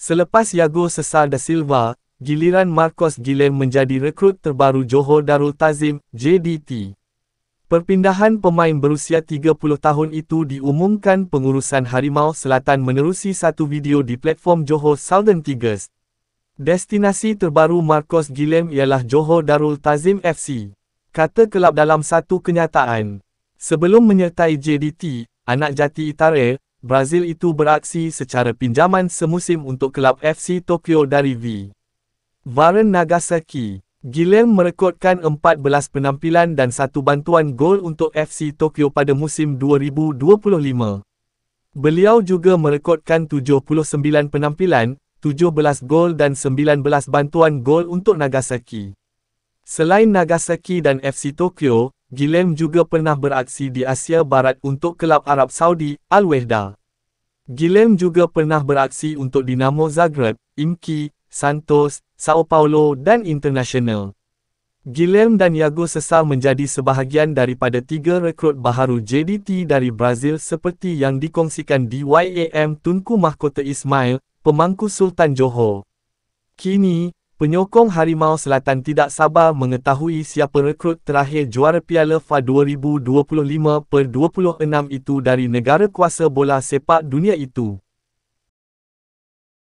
Selepas Yago Cesar da Silva, giliran Marcos Guilhem menjadi rekrut terbaru Johor Darul Ta'zim, JDT. Perpindahan pemain berusia 30 tahun itu diumumkan pengurusan Harimau Selatan menerusi satu video di platform Johor Southern Tigers. Destinasi terbaru Marcos Guilhem ialah Johor Darul Ta'zim FC, kata kelab dalam satu kenyataan. Sebelum menyertai JDT, anak jati Itare, Brazil itu beraksi secara pinjaman semusim untuk kelab FC Tokyo dari V. Varen Nagasaki. Guilhem merekodkan 14 penampilan dan satu bantuan gol untuk FC Tokyo pada musim 2025. Beliau juga merekodkan 79 penampilan, 17 gol dan 19 bantuan gol untuk Nagasaki. Selain Nagasaki dan FC Tokyo, Guilhem juga pernah beraksi di Asia Barat untuk kelab Arab Saudi, Al-Wehda. Guilhem juga pernah beraksi untuk Dinamo Zagreb, IMKI, Santos, Sao Paulo dan International. Guilhem dan Yago Cesar menjadi sebahagian daripada 3 rekrut baharu JDT dari Brazil seperti yang dikongsikan di YAM Tunku Mahkota Ismail, pemangku Sultan Johor. Kini, penyokong Harimau Selatan tidak sabar mengetahui siapa rekrut terakhir juara Piala FA 2025/26 itu dari negara kuasa bola sepak dunia itu.